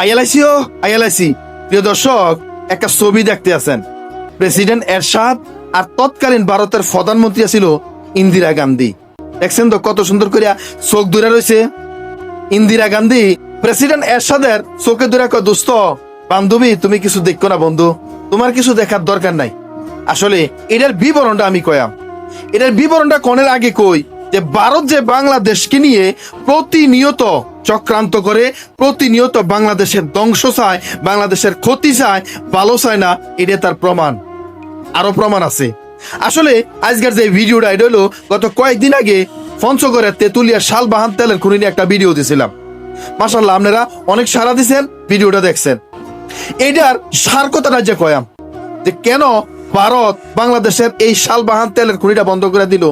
আইএলআইসিও আইএলআইসি। প্রিয় দর্শক, একটা ছবি দেখতে আছেন, প্রেসিডেন্ট এরশাদ আর তৎকালীন ভারতের প্রধানমন্ত্রী ছিল ইন্দিরা গান্ধী। দেখছেন তো কত সুন্দর করে চোখ দূরে রয়েছে। ইন্দিরা গান্ধী প্রেসিডেন্ট এরশাদের চোখে দূরে কয়, দোস্ত বান্ধবী তুমি কিছু দেখো না বন্ধু, তোমার কিছু দেখার দরকার নাই। আসলে এটার বিবরণটা আমি কয়াম। এটার বিবরণটা কোনের আগে কই যে ভারত যে বাংলাদেশকে নিয়ে প্রতিনিয়ত চক্রান্ত করে, প্রতিনিয়ত বাংলাদেশের ধ্বংস চায়, বাংলাদেশের ক্ষতি চায়, ভালো চায় না, এটা তার প্রমাণ। আরো প্রমাণ আছে। আসলে আজকের যে ভিডিওটা, এটা হলো গত কয়েকদিন আগে পঞ্চগড়ের তেতুলিয়া শালবাহান তেলের খনি নিয়ে একটা ভিডিও দিয়েছিলাম। মাশাআল্লাহ, আপনারা অনেক সাড়া দিচ্ছেন, ভিডিওটা দেখছেন। এটার সার কথাটা যে কয়াম যে কেন ভারত বাংলাদেশের এই শালবাহান তেলের খনিটা বন্ধ করে দিল,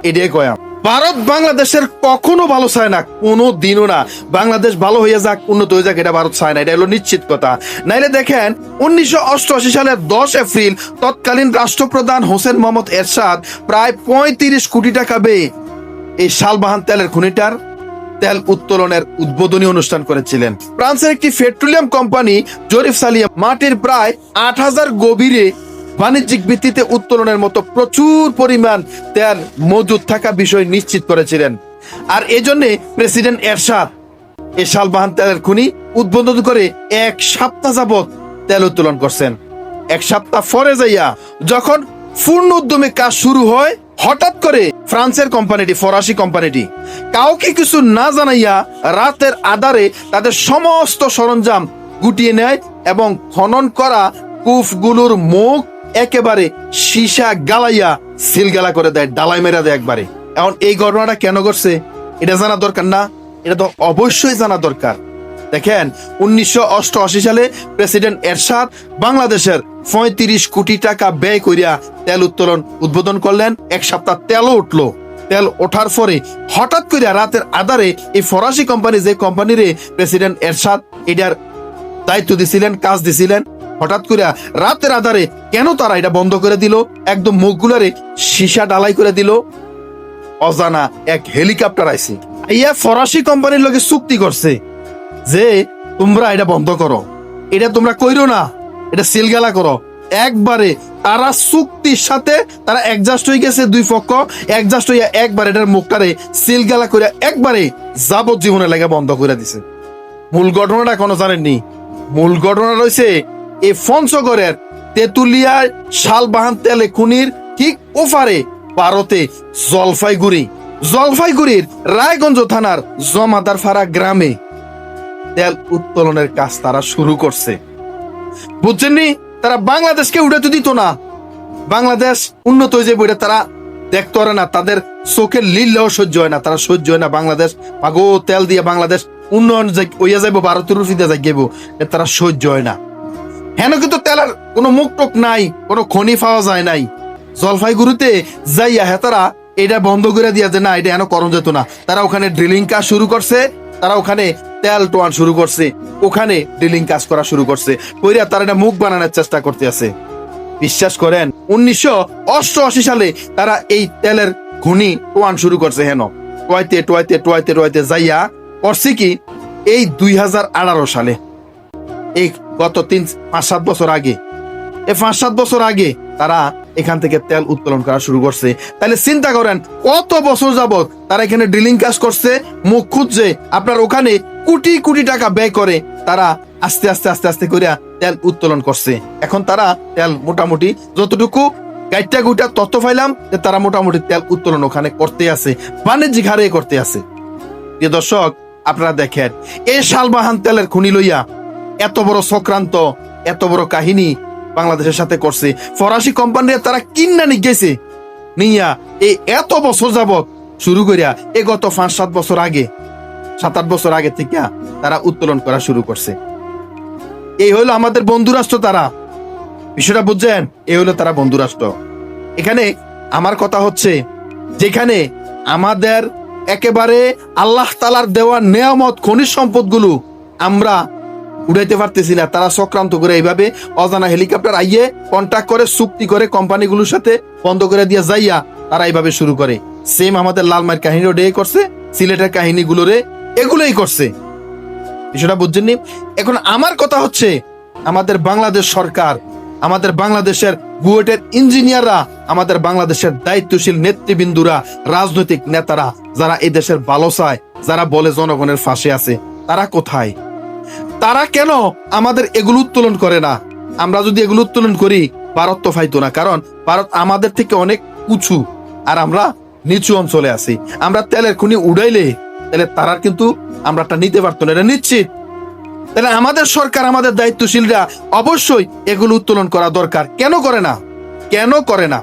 এটাই কয়াম। ভারত বাংলাদেশের কখনো ভালো চায় না, কোনো দিনও না। বাংলাদেশ ভালো হয়ে যাক, উন্নত হয়ে যাক, এটা ভারত চায় না, এটা হলো নিশ্চিত কথা। নাইলে দেখেন 1988 সালের 10 এপ্রিল তৎকালীন রাষ্ট্রপ্রধান হোসেন মোহাম্মদ এরশাদ প্রায় 35 কোটি টাকা ব্যয়ে এই শালবাহান তেলের খনিটার তেল উত্তোলনের উদ্বোধনী অনুষ্ঠান করেছিলেন। ফ্রান্সের একটি পেট্রোলিয়াম কোম্পানি জরিফ চালিয়ে মাটির প্রায় 8000 গভীরে বাণিজ্যিক ভিত্তিতে উত্তোলনের মতো প্রচুর পরিমাণ তেল মজুদ থাকা বিষয় নিশ্চিত করেছিলেন। আর এজন্য প্রেসিডেন্ট এরশাদ এই শালবাহান তেলের খনি উদ্বোধন করে 1 সপ্তাহ যাবত তেল উত্তোলন করছেন। 1 সপ্তাহ পরে যাইয়া যখন পূর্ণ উদ্যমে কাজ শুরু হয়, হঠাৎ করে ফ্রান্সের কোম্পানিটি, ফরাসি কোম্পানিটি কাউকে কিছু না জানাইয়া রাতের আধারে তাদের সমস্ত সরঞ্জাম গুটিয়ে নেয় এবং খনন করা কূপগুলোর মুখ একেবারে সীসা গালাইয়া সিলগালা করে দেয়, ডালাই মেরা দেয় একবারে। এখন এই ঘটনাটা কেন ঘটছে এটা জানা দরকার না? এটা তো অবশ্যই জানা দরকার। দেখেন 1988 সালে প্রেসিডেন্ট এরশাদ বাংলাদেশের 35 কোটি টাকা ব্যয় করিয়া তেল উত্তোলন উদ্বোধন করলেন। 1 সপ্তাহ তেলও উঠলো। তেল ওঠার পরে হঠাৎ করিয়া রাতের আধারে এই ফরাসি কোম্পানি, যে কোম্পানিরে প্রেসিডেন্ট এরশাদ এটার দায়িত্ব দিছিলেন, কাজ দিছিলেন, হঠাৎ করিয়া রাতের আধারে কেন তারা এটা বন্ধ করে দিল, একদম মুখগুলারে সীসা ডালাই করে দিল? অজানা এক হেলিকপ্টার আইছে, ইয়া ফরাসি কোম্পানির লগে চুক্তি করছে যে তোমরা এটা বন্ধ করো, এটা তোমরা কইরো না, এটা সিলগালা করো। একবারে তারা চুক্তির সাথে তারা অ্যাডজাস্ট হয়ে গেছে, দুই পক্ষ অ্যাডজাস্ট হইয়া একবার এটার মুখটারে সিলগালা করে একবারে যাবজ্জীবনের লাগে বন্ধ করে দিছে। মূল ঘটনাটা এখনো জানেননি। মূল ঘটনা রয়েছে এই পঞ্চগড়ের তেতুলিয়া শালবাহান তেলে খনির ঠিক ওপারে ভারতে জলপাইগুড়ির রায়গঞ্জ থানার জমাদারপাড়া গ্রামে তেল উত্তোলনের কাজ তারা শুরু করছে। বুঝছেননি? তারা বাংলাদেশকে উঠাতে দিত না। বাংলাদেশ উন্নত হয়ে যাবে এটা তারা দেখতে পারে না, তাদের চোখের লীলাও সহ্য হয় না, তারা সহ্য হয় না বাংলাদেশ আগো তেল দিয়ে বাংলাদেশ উন্নয়ন হইয়া যাইব, ভারতের রুফিতে যাইব, তারা সহ্য হয় না। হেন কিন্তু তেলের কোনো মুখ টুক নাই, কোনো খনি পাওয়া যায় নাই। জলপাইগুড়িতে যাইয়া তারা এটা বন্ধ করে দিয়া যে না, এটা হেন করণ যেত না। তারা ওখানে ড্রিলিং কাজ শুরু করছে, তারা ওখানে তেল টোয়ান শুরু করছে, ওখানে ড্রিলিং কাজ করা শুরু করছে, কইরা তারা এটা মুখ বানানোর চেষ্টা করতে আছে। বিশ্বাস করেন 1988 সালে তারা এই তেলের খনি টোয়ান শুরু করছে। হেন টোয়াইতে যাইয়া করছে কি, এই 2018 সালে, এই গত 5-7 বছর আগে, এই 5-7 বছর আগে তারা এখান থেকে তেল উত্তোলন করা শুরু করছে। তাহলে চিন্তা করেন কত বছর যাবত তারা এখানে ড্রিলিং কাজ করছে, মুখ খুঁজছে। আপনার ওখানে কোটি কোটি টাকা ব্যয় করে তারা আস্তে আস্তে করে তেল উত্তোলন করছে। এখন তারা তেল মোটামুটি যতটুকু গাইটা গুইটা তথ্য পাইলাম যে তারা মোটামুটি তেল উত্তোলন ওখানে করতে আছে, বাণিজ্যিক হারে করতে আছে। প্রিয় দর্শক, আপনারা দেখেন এই শালবাহান তেলের খনি লইয়া এত বড় চক্রান্ত, এত বড় কাহিনী বাংলাদেশের সাথে করছে ফরাসি কোম্পানিরা। তারা কিন্না নিগেছে নিয়া এই এত বছর যাবত শুরু করিয়া এই গত 5-7 বছর আগে, 7-8 বছর আগে থেকে তারা উত্তোলন করা শুরু করছে। এই হলো আমাদের বন্ধু রাষ্ট্র। তারা বিষয়টা বুঝছেন? এই হলো তারা বন্ধু রাষ্ট্র। এখানে আমার কথা হচ্ছে, যেখানে আমাদের একেবারে আল্লাহ তাআলার দেওয়া নেয়ামত খনিজ সম্পদগুলো আমরা উড়াইতে পারতেছি না, তারা চক্রান্ত করে এইভাবে অজানা হেলিকপ্টার আইয়ে কন্ট্যাক্ট করে, চুক্তি করে কোম্পানিগুলোর সাথে বন্ধ করে দিয়ে যাইয়া তারা এইভাবে শুরু করে। সেম আমাদের লালমাইয়ের কাহিনীও ডে করছে, সিলেটের কাহিনীগুলোরে এগুলোই করছে। বিষয়টা বুঝছেননি? এখন আমার কথা হচ্ছে, আমাদের বাংলাদেশ সরকার, আমাদের বাংলাদেশের বুয়েটের ইঞ্জিনিয়াররা, আমাদের বাংলাদেশের দায়িত্বশীল নেতৃবৃন্দুরা, রাজনৈতিক নেতারা, যারা এই দেশের ভালো চায়, যারা বলে জনগণের পাশে আছে, তারা কোথায়? তারা কেন আমাদের এগুলো উত্তোলন করে না? আমরা যদি এগুলো উত্তোলন করি, ভারত তো ফাইতো না, কারণ ভারত আমাদের থেকে অনেক উঁচু আর আমরা নিচু অঞ্চলে আছি। আমরা তেলের খনি উড়াইলে তাহলে তারা কিন্তু আমরাটা নিতে পারতো না, এটা নিশ্চিত। তাহলে আমাদের সরকার, আমাদের দায়িত্বশীলরা অবশ্যই এগুলো উত্তোলন করা দরকার। কেন করে না? কেন করে না?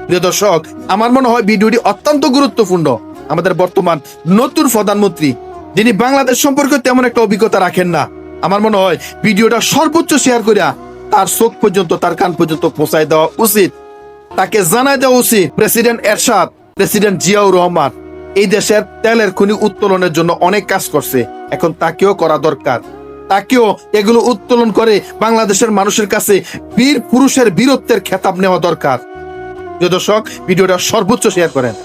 প্রিয় দর্শক, আমার মনে হয় ভিডিওটি অত্যন্ত গুরুত্বপূর্ণ। আমাদের বর্তমান নতুন প্রধানমন্ত্রী, যিনি বাংলাদেশ সম্পর্কে তেমন একটা অভিজ্ঞতা রাখেন না, আমার মনে হয় ভিডিওটা সর্বোচ্চ শেয়ার করিয়া তার চোখ পর্যন্ত, তার কান পর্যন্ত পৌঁছায় দেওয়া উচিত। তাকে জানাই দেওয়া উচিত, প্রেসিডেন্ট এরশাদ, প্রেসিডেন্ট জিয়াউর রহমান এই দেশের তেলের খনি উত্তোলনের জন্য অনেক কাজ করছে, এখন তাকেও করা দরকার। তাকেও এগুলো উত্তোলন করে বাংলাদেশের মানুষের কাছে বীর পুরুষের বীরত্বের খেতাব নেওয়া দর্কার। প্রিয় দর্শক, ভিডিওটা সর্বোচ্চ শেয়ার করেন।